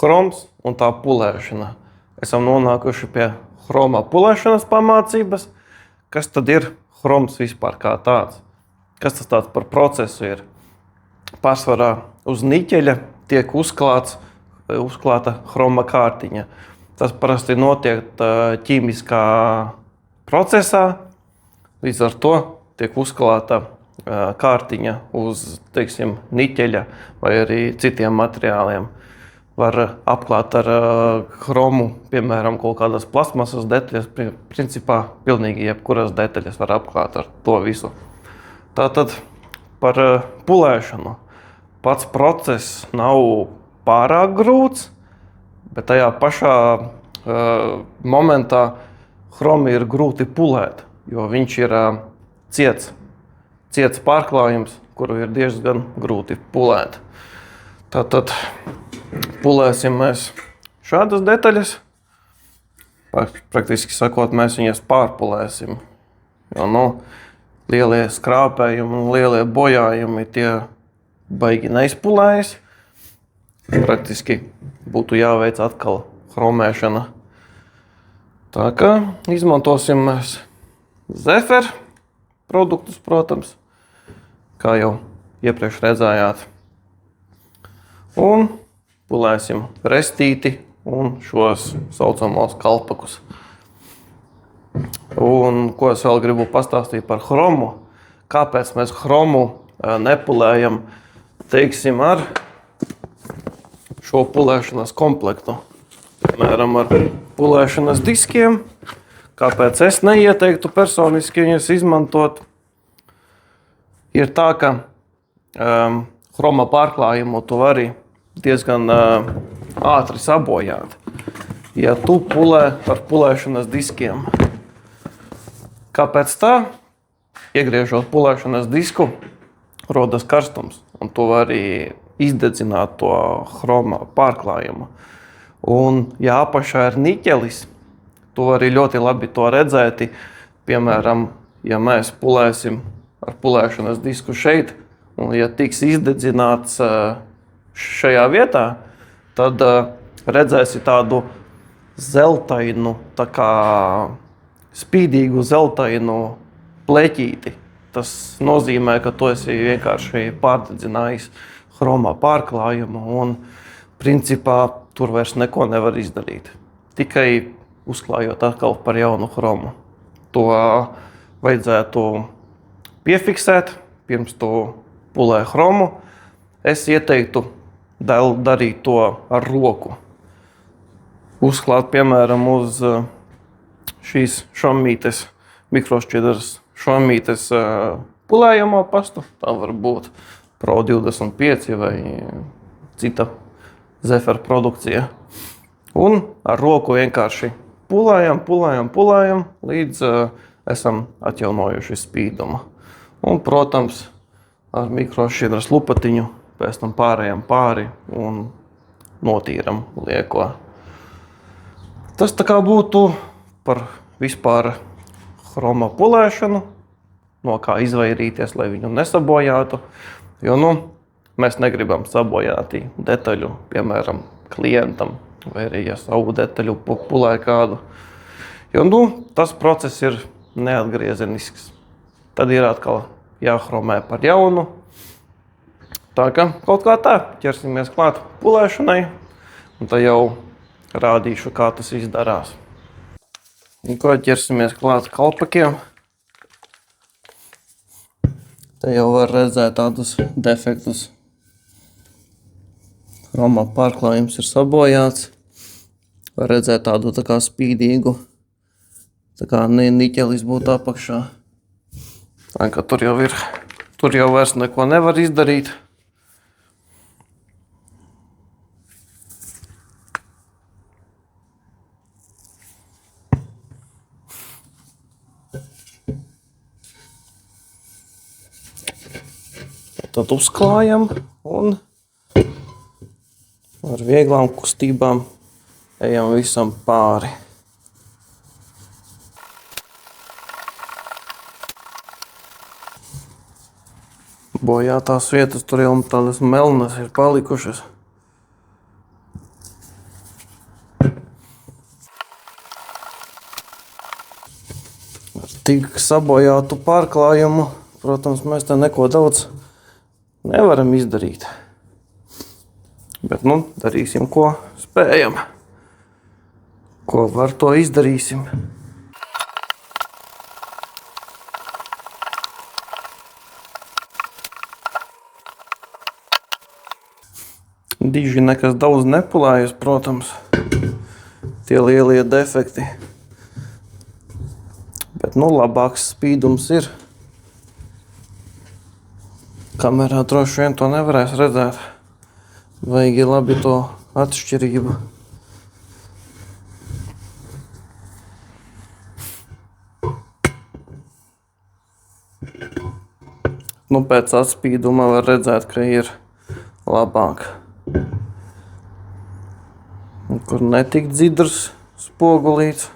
Chroms un tā pulēšana. Esam nonākuši pie chroma pulēšanas pamācības. Kas tad ir chroms vispār kā tāds? Kas tas tāds par procesu ir? Pārsvarā uz niķeļa tiek uzklāta chroma kārtiņa. Tas parasti notiek ķīmiskā procesā, līdz ar to tiek uzklāta kārtiņa uz, teiksim, niķeļa vai arī citiem materiāliem. Var apklāt ar chromu, piemēram, kaut kādas plasmasas detaļas, principā pilnīgi jebkuras detaļas var apklāt ar to visu. Tātad par pulēšanu. Pats process nav pārāk grūts, bet tajā pašā momentā chromu ir grūti pulēt, jo viņš ir ciets pārklājums, kuru ir diezgan grūti pulēt. Tātad pulēsim mēs šādas detaļas. Praktiski sakot, mēs viņas pārpulēsim. Jo, lielie skrāpējumi un lielie bojājumi tie baigi neizpulējas. Praktiski būtu jāveic atkal chromēšana. Tā kā izmantosim mēs Zefer produktus, protams, kā jau iepriekš redzējāt. Un pulēsim restīti un šos saucamos kalpakus. Un ko es vēl gribu pastāstīt par chromu? Kāpēc mēs chromu nepulējam, teiksim, ar šo pulēšanas komplektu? Piemēram, ar pulēšanas diskiem. Kāpēc es neieteiktu personiski viņus izmantot? Ir tā, ka chroma pārklājumu tu vari diezgan ātri sabojāt. Ja tu pulē ar pulēšanas diskiem. Kāpēc tā? Iegriežot pulēšanas disku, rodas karstums, un tu vari izdedzināt to chroma pārklājumu. Un ja apakšā ir niķelis, tu vari ļoti labi to redzēt. Piemēram, ja mēs pulēsim ar pulēšanas disku šeit, un ja tiks izdedzināts šajā vietā, tad redzēsi tādu zeltainu, tā kā spīdīgu zeltainu pleķīti. Tas nozīmē, ka tu esi vienkārši pārdedzinājis chroma pārklājumu un principā tur vairs neko nevar izdarīt. Tikai uzklājot atkal par jaunu chromu. To vajadzētu piefiksēt, pirms tu pulē chromu. Es ieteiktu darīt to ar roku. Uzklāt, piemēram, uz šīs šommītes, mikrošķidras šommītes pulējamo pastu. Tā var būt Pro 25 vai cita Zefer produkcija. Un ar roku vienkārši pulējam, līdz esam atjaunojuši spīdumu. Un, protams, ar mikrošķidras lupatiņu pēc tam pārējām pāri un notīram lieko. Tas tā kā būtu par vispār chroma pulēšanu, no kā izvairīties, lai viņu nesabojātu. Jo, mēs negribam sabojāt detaļu, piemēram, klientam, vai arī, ja savu detaļu pulē kādu. Jo, tas process ir neatgriezenisks. Tad ir atkal jāchromē par jaunu. Tā kā kaut kā tā, ķersimies klāt pulēšanai, un tad jau rādīšu, kā tas izdarās. Un ko ķersimies klāt kalpakiem. Te jau var redzēt tādus defektus. Chroma pārklājums ir sabojāts. Var redzēt tādu tā kā spīdīgu, tā kā niķelis būtu apakšā. Tā kā tur jau vairs neko nevar izdarīt. Tad uzklājam un ar vieglām kustībām ejam visam pāri. Bojātās vietas tur jau tādas melnas ir palikušas. tik sabojātu pārklājumu, protams, mēs te neko daudz nevaram izdarīt. Bet, darīsim, ko spējam. Ko var, to izdarīsim. Diži nekas daudz nepulējas, protams, tie lielie defekti. Bet, labāks spīdums ir. Kamerā droši vien to nevarēs redzēt. Vajag labi to atšķirību. Pēc atspīduma var redzēt, ka ir labāk. Kur netik dzidrs spogulīts.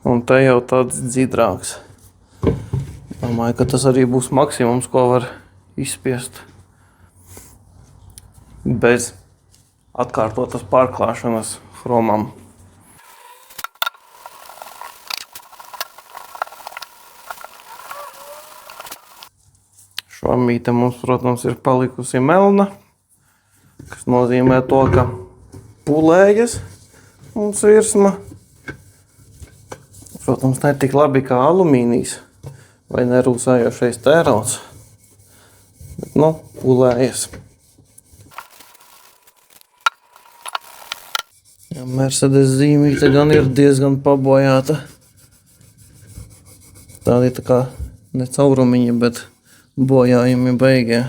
Un te jau tāds dzidrāks. Domāju, ka tas arī būs maksimums, ko var izspiest bez atkārtotas pārklāšanas chromam. Švamīte mums, protams, ir palikusi melna, kas nozīmē to, ka pulējas mums virsma. Protams, ne tik labi kā alumīnijs vai nerūsējošais tērauds, bet, pulējas. Ja, Mercedes zīmīte gan ir diezgan pabojāta. Tādi tā kā ne caurumiņi, bet bojājumi beigie.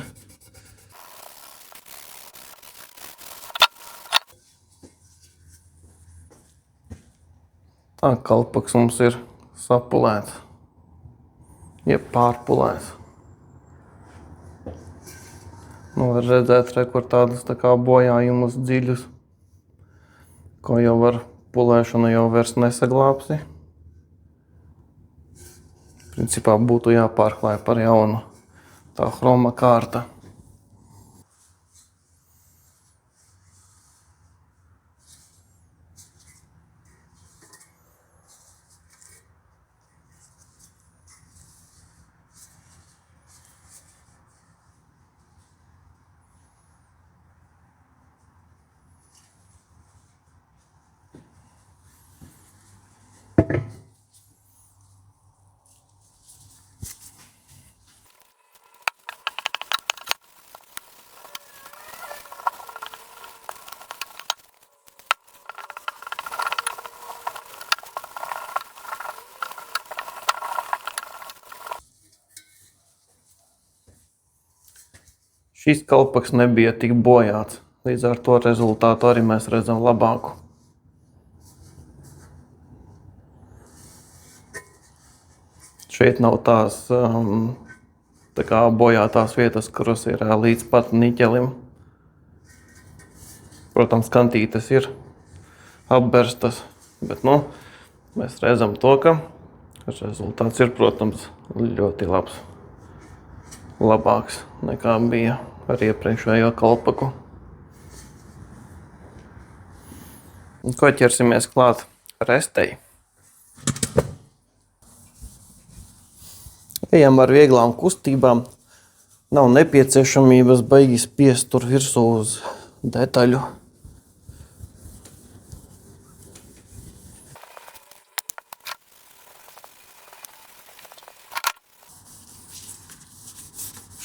Tā kalpaks mums ir sapulēts, jeb pārpulēts. Var redzēt, kur tādus tā kā bojājumus dziļus, ko jau var pulēšanu jau vairs nesaglābsi. Principā būtu jāpārklāj par jaunu tā chroma kārta. Šis kalpaks nebija tik bojāts, līdz ar to rezultātu arī mēs redzam labāku. Šeit nav tās tā kā bojātās vietas, kuras ir līdz pat niķelim. Protams, kantītes ir apberstas, bet mēs redzam to, ka rezultāts ir, protams, ļoti labs. Labāks nekā bija ar iepriekšējo kalpaku. Ko ķersimies klāt restei? Ejam ar vieglām kustībām. Nav nepieciešamības baigi spiest tur virsū uz detaļu.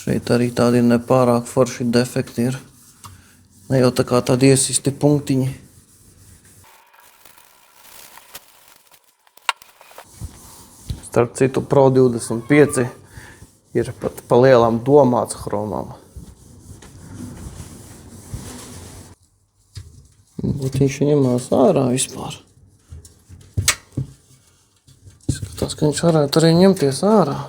Šeit arī tādi nepārāk forši defekti ir. Ne jau tā kā tādi iesisti punktiņi. Starp citu, Pro 25 ir pat pa lielam domāts chromam. Bet viņš ņemās ārā vispār. Skatās, ka viņš varētu arī ņemties ārā.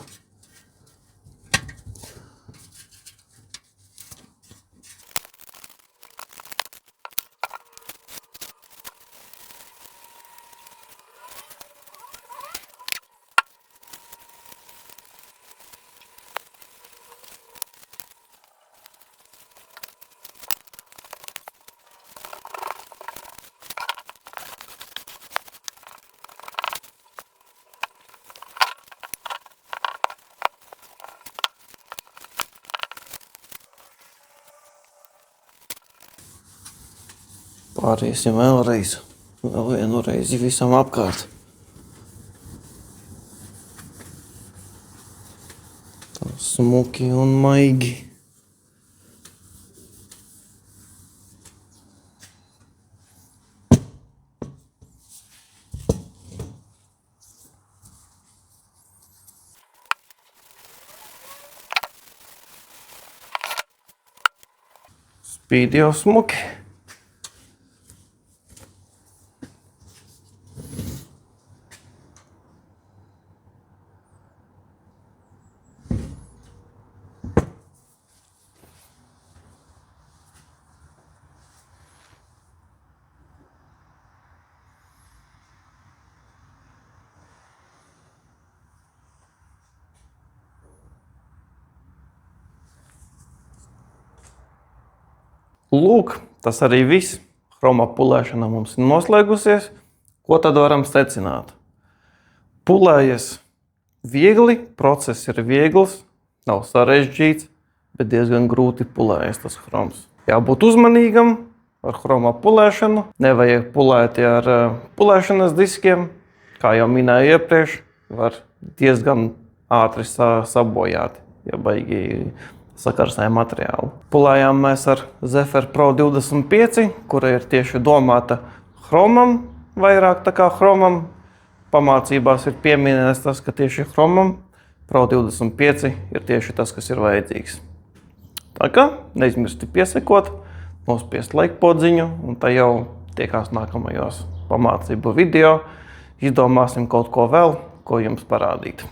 Pāriesim vēlreiz. Vēl vienu reizi visam apkārt. Tā smuki un maigi. Spīd jau smuki. Lūk, tas arī viss. Chroma pulēšana mums ir noslēgusies. Ko tad varam secināt? Pulējas viegli, process ir viegls, nav sarežģīts, bet diezgan grūti pulējas tas chroms. Jābūt uzmanīgam ar chroma pulēšanu. Nevajag pulēt ar pulēšanas diskiem. Kā jau minēju iepriekš, var diezgan ātri sabojāt, ja baigi sakarsēja materiālu. Pulējām mēs ar Zephyr Pro 25, kura ir tieši domāta chromam, vairāk tā kā chromam. Pamācībās ir pieminēts tas, ka tieši chromam Pro 25 ir tieši tas, kas ir vajadzīgs. Tā kā neizmirsti piesekot, nospiest like podziņu, un tā jau tiekās nākamajos pamācību video. Izdomāsim kaut ko vēl, ko jums parādīt.